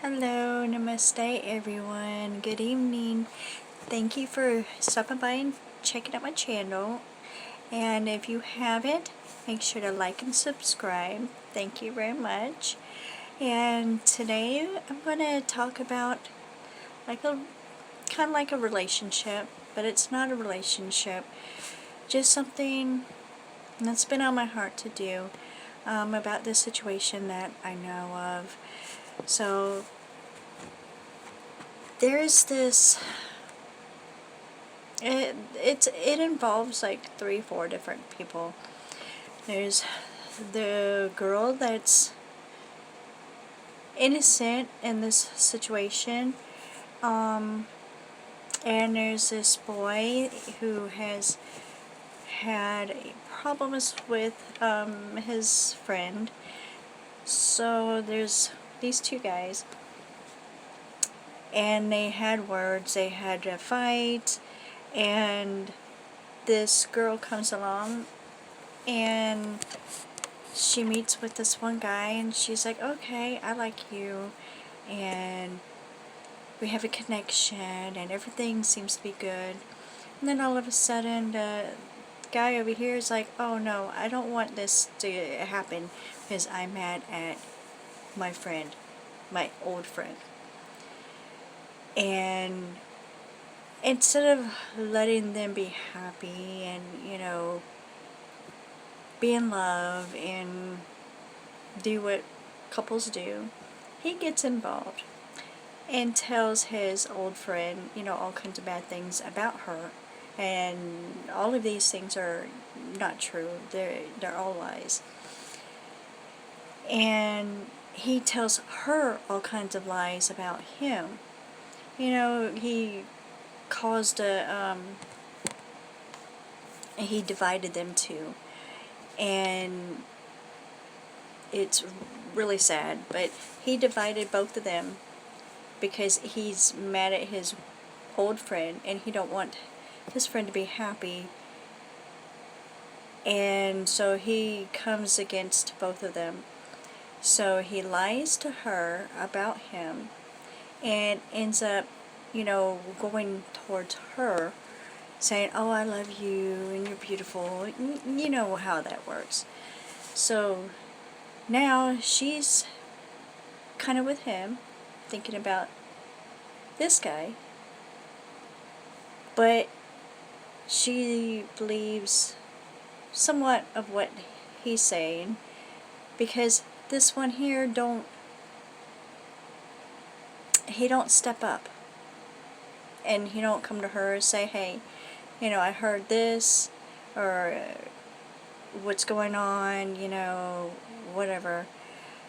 Hello, namaste everyone. Good evening. Thank you for stopping by and checking out my channel. And if you haven't, make sure to like and subscribe. Thank you very much. And today I'm going to talk about like a kind of like a relationship, but it's not a relationship. Just something that's been on my heart to do about this situation that I know of. So there's this. It involves like 3-4 different people. There's the girl that's innocent in this situation, and there's this boy who has had problems with his friend. So there's these two guys, and they had words. They had a fight, and this girl comes along and she meets with this one guy, and she's like, okay, I like you, and we have a connection, and everything seems to be good. And then all of a sudden, the guy over here is like, oh no, I don't want this to happen because I'm mad at my friend, my old friend. And instead of letting them be happy and, be in love and do what couples do, he gets involved and tells his old friend, all kinds of bad things about her. And all of these things are not true. They're all lies. And he tells her all kinds of lies about him. He caused he divided them two. And it's really sad, but he divided both of them because he's mad at his old friend and he don't want his friend to be happy, and so he comes against both of them. So he lies to her about him and ends up, going towards her saying, oh, I love you and you're beautiful. You know how that works. So now she's kind of with him, thinking about this guy, but she believes somewhat of what he's saying, because this one here he don't step up, and he don't come to her and say, hey, I heard this, or what's going on, whatever.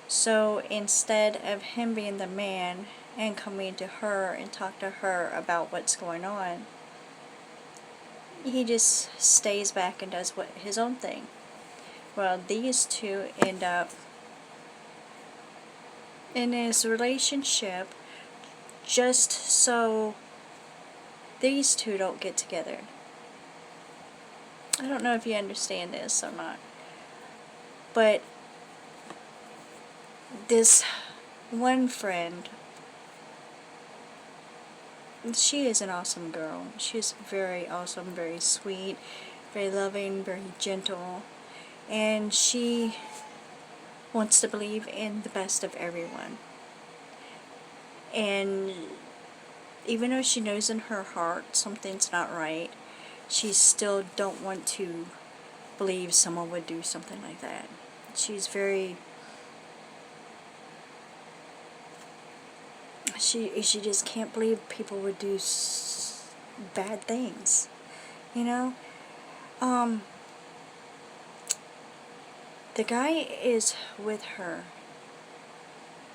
So instead of him being the man and coming to her and talk to her about what's going on, he just stays back and does his own thing. Well, these two end up in this relationship just so these two don't get together. I don't know if you understand this or not, but this one friend, she is an awesome girl. She's very awesome, very sweet, very loving, very gentle, and she wants to believe in the best of everyone. And even though she knows in her heart something's not right, she still don't want to believe someone would do something like that. She's very... She just can't believe people would do bad things, The guy is with her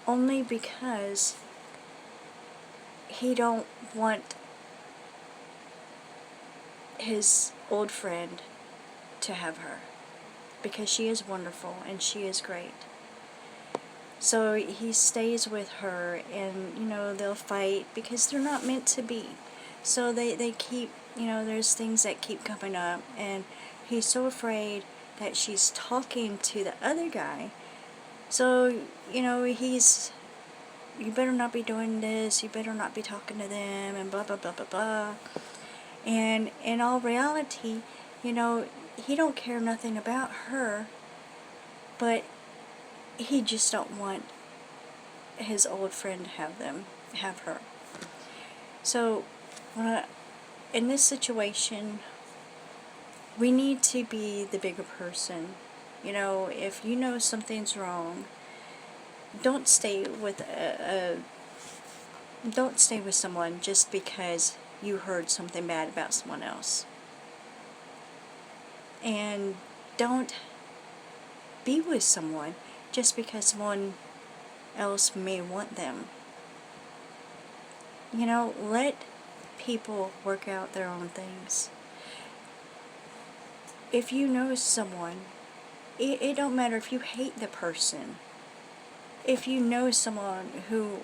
only because he don't want his old friend to have her, because she is wonderful and she is great. So he stays with her, and they'll fight because they're not meant to be. So they keep, there's things that keep coming up, and he's so afraid that she's talking to the other guy. So he's you better not be doing this, you better not be talking to them, and blah, blah, blah, blah, blah. And in all reality, he don't care nothing about her, but he just don't want his old friend to have her. So, in this situation, we need to be the bigger person. If you know something's wrong, don't stay with someone just because you heard something bad about someone else. And don't be with someone just because someone else may want them. Let people work out their own things. If you know someone, it don't matter if you hate the person. If you know someone who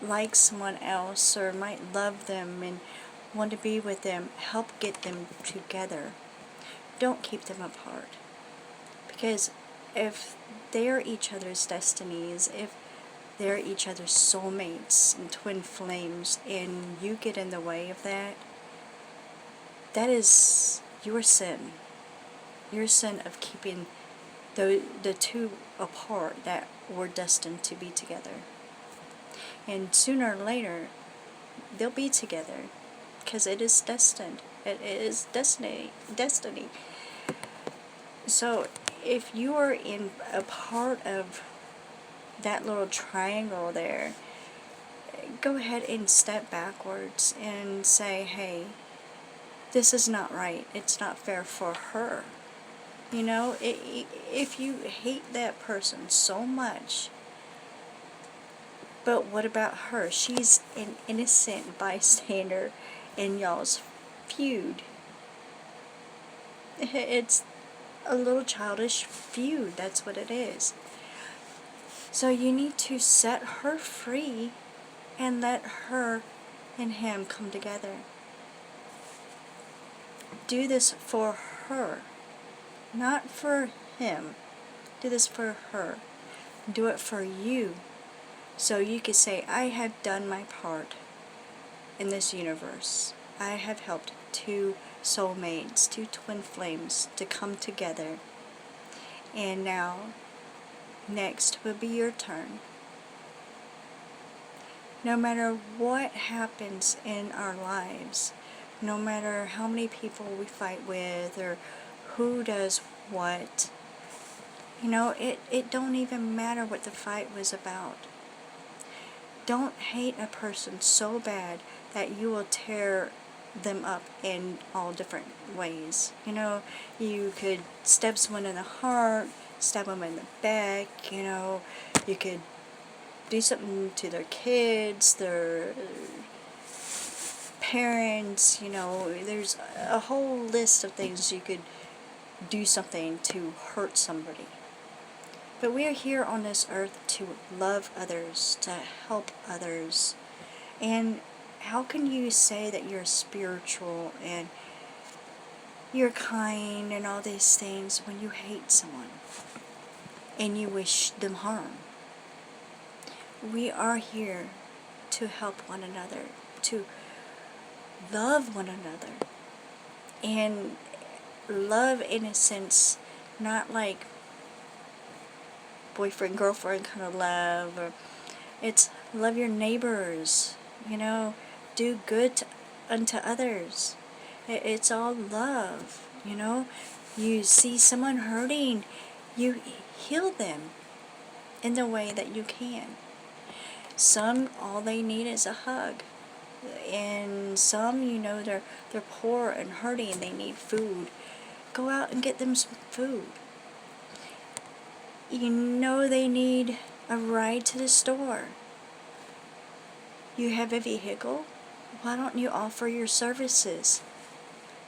likes someone else or might love them and want to be with them, help get them together. Don't keep them apart. Because if they're each other's destinies, if they're each other's soulmates and twin flames, and you get in the way of that, that is your sin. Your sin of keeping the two apart that were destined to be together. And sooner or later, they'll be together, because it is destined. It is destiny. So, if you are in a part of that little triangle there, go ahead and step backwards and say, hey, this is not right. It's not fair for her. If you hate that person so much, but what about her? She's an innocent bystander in y'all's feud. It's a little childish feud, that's what it is. So you need to set her free and let her and him come together. Do this for her, not for him. Do this for her. Do it for you. So you could say, I have done my part in this universe. I have helped two soulmates, two twin flames to come together. And now, next will be your turn. No matter what happens in our lives, no matter how many people we fight with or who does what, it don't even matter what the fight was about. Don't hate a person so bad that you will tear them up in all different ways. You could stab someone in the heart, stab them in the back, you could do something to their kids, their parents, there's a whole list of things you could do something to hurt somebody. But we are here on this earth to love others, to help others. And how can you say that you're spiritual and you're kind and all these things when you hate someone and you wish them harm? We are here to help one another, to love one another. And love in a sense, not like boyfriend, girlfriend kind of love, or it's love your neighbors, do good unto others. It's all love, You see someone hurting, you heal them in the way that you can. Some, all they need is a hug. And some, they're poor and hurting, they need food. Go out and get them some food. They need a ride to the store. You have a vehicle? Why don't you offer your services?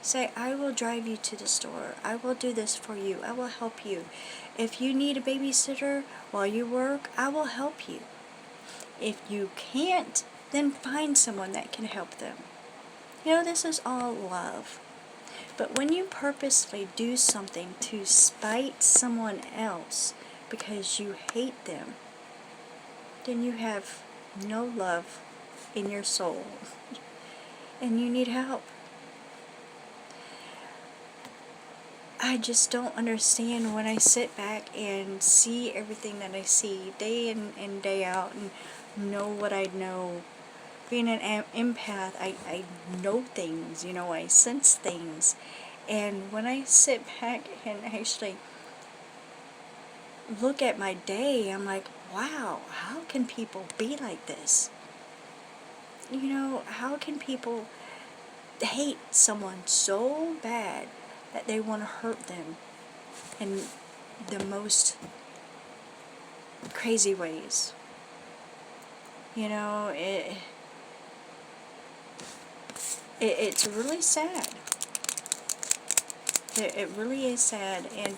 Say, I will drive you to the store. I will do this for you. I will help you. If you need a babysitter while you work, I will help you. If you can't, then find someone that can help them. This is all love. But when you purposely do something to spite someone else because you hate them, then you have no love in your soul and you need help. I just don't understand when I sit back and see everything that I see day in and day out and know what I know. Being an empath, I know things, I sense things. And when I sit back and actually look at my day, I'm like, wow, how can people be like this? How can people hate someone so bad that they want to hurt them in the most crazy ways? It's really sad. It really is sad, and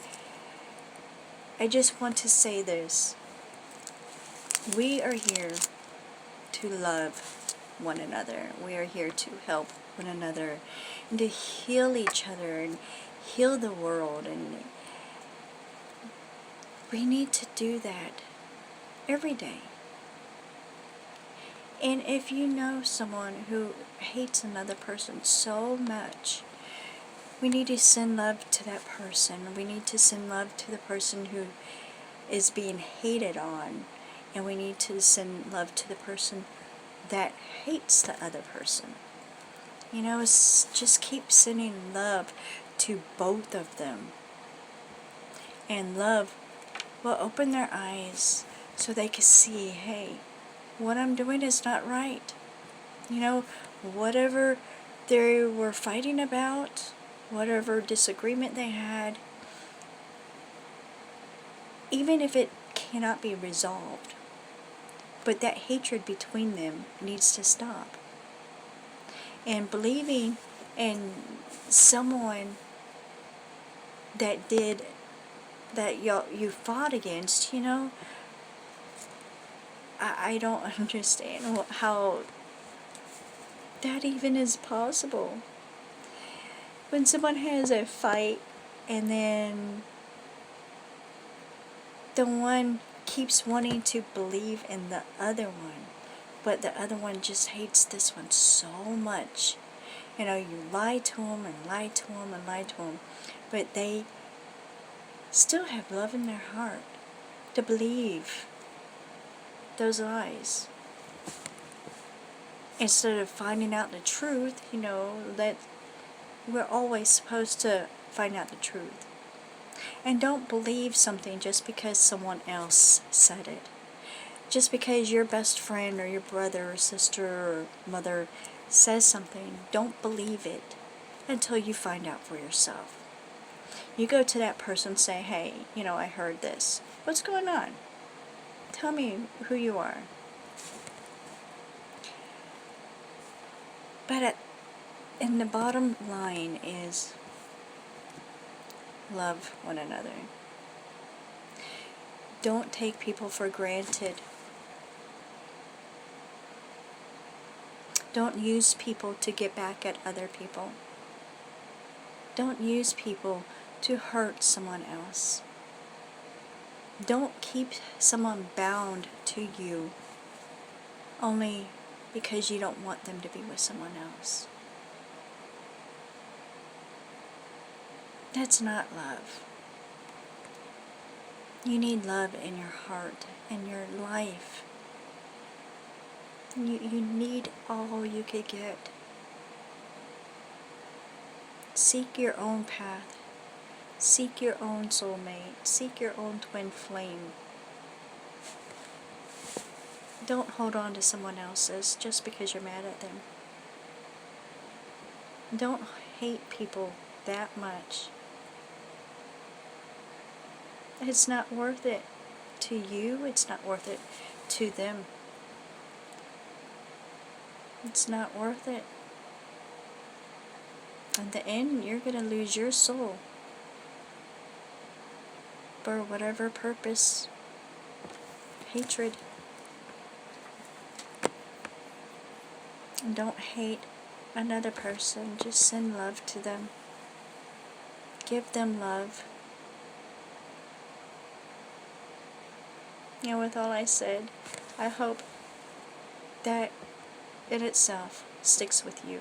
I just want to say this. We are here to love one another. We are here to help one another and to heal each other and heal the world, and we need to do that every day. And if you know someone who hates another person so much, we need to send love to that person. We need to send love to the person who is being hated on. And we need to send love to the person that hates the other person. Just keep sending love to both of them. And love will open their eyes so they can see, hey, what I'm doing is not right. Whatever they were fighting about, whatever disagreement they had, even if it cannot be resolved, but that hatred between them needs to stop. And believing in someone that you fought against, I don't understand how that even is possible. When someone has a fight and then the one keeps wanting to believe in the other one, but the other one just hates this one so much. You lie to them and lie to them and lie to them, but they still have love in their heart to believe those lies. Instead of finding out the truth, that we're always supposed to find out the truth. And don't believe something just because someone else said it. Just because your best friend or your brother or sister or mother says something, don't believe it until you find out for yourself. You go to that person and say, hey, I heard this. What's going on? Tell me who you are. But in the bottom line is love one another. Don't take people for granted. Don't use people to get back at other people. Don't use people to hurt someone else. Don't keep someone bound to you only because you don't want them to be with someone else. That's not love. You need love in your heart and your life. You need all you could get. Seek your own path. Seek your own soulmate. Seek your own twin flame. Don't hold on to someone else's just because you're mad at them. Don't hate people that much. It's not worth it to you. It's not worth it to them. It's not worth it. In the end, you're going to lose your soul for whatever purpose. Hatred. And don't hate another person. Just send love to them. Give them love. With all I said, I hope that in itself sticks with you.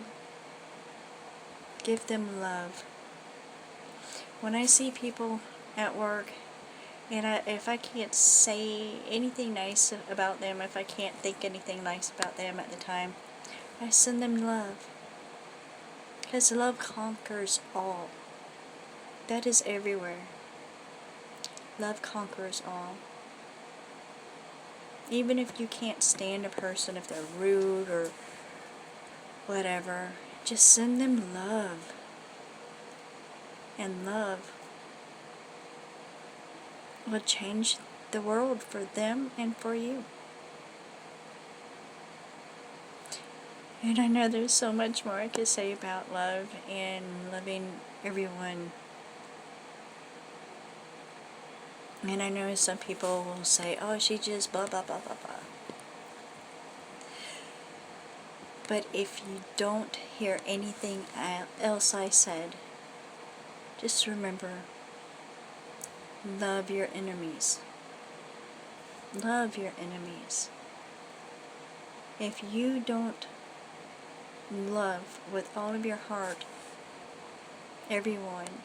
Give them love. When I see people at work, and if I can't say anything nice about them, if I can't think anything nice about them at the time, I send them love. Because love conquers all. That is everywhere. Love conquers all. Even if you can't stand a person, if they're rude or whatever, just send them love. And love will change the world for them and for you. And I know there's so much more I could say about love and loving everyone. And I know some people will say, oh, she just blah, blah, blah, blah, blah. But if you don't hear anything else I said, just remember, love your enemies. Love your enemies. If you don't love with all of your heart everyone,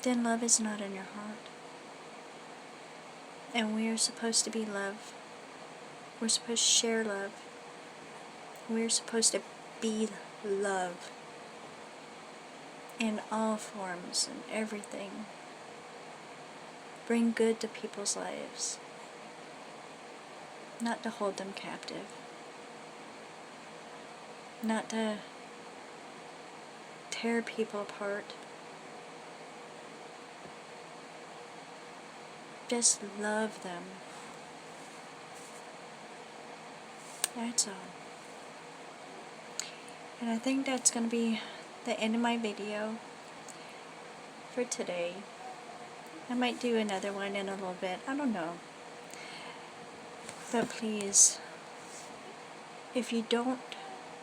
then love is not in your heart. And we are supposed to be love. We're supposed to share love. We're supposed to be love in all forms and everything. Bring good to people's lives, not to hold them captive, not to tear people apart. Just love them. That's all. And I think that's going to be the end of my video for today. I might do another one in a little bit. I don't know. But please, if you don't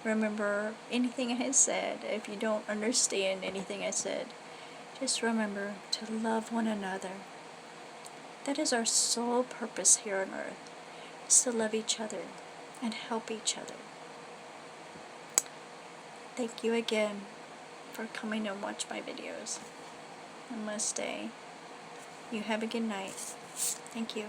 remember anything I said, if you don't understand anything I said, just remember to love one another. That is our sole purpose here on earth, is to love each other and help each other. Thank you again for coming and watch my videos. Namaste. You have a good night. Thank you.